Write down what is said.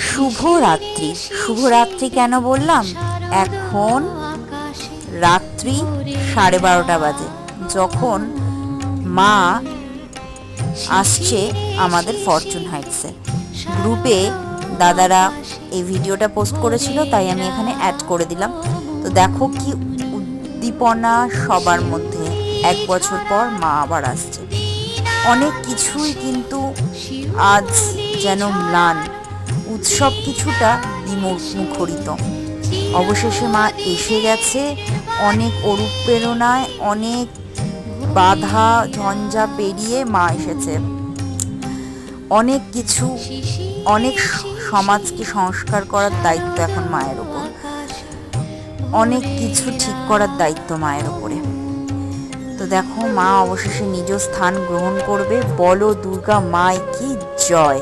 শুভরাত্রি। শুভরাত্রি কেন বললাম? এখন রাত্রি 12:30 বাজে, যখন মা আসছে আমাদের ফরচুন হাইটসে। গ্রুপে দাদারা এই ভিডিওটা পোস্ট করেছিল, তাই আমি এখানে অ্যাড করে দিলাম। তো দেখো কি উদ্দীপনা সবার মধ্যে, 1 বছর পর মা আবার আসছে। অনেক কিছুই কিন্তু আজ যেন ম্লান, উৎসব কিছুটা বিমুখরিত। অবশেষে মা এসে গেছে, অনেক অরূপ প্রেরণায়, অনেক বাধা ঝঞ্ঝা পেরিয়ে মা এসেছে। অনেক কিছু, অনেক সমাজকে সংস্কার করার দায়িত্ব এখন মায়ের ওপর, অনেক কিছু ঠিক করার দায়িত্ব মায়ের ওপরে। তো দেখো মা অবশেষে নিজ স্থান গ্রহণ করবে। বলো দুর্গা মাই কি জয়।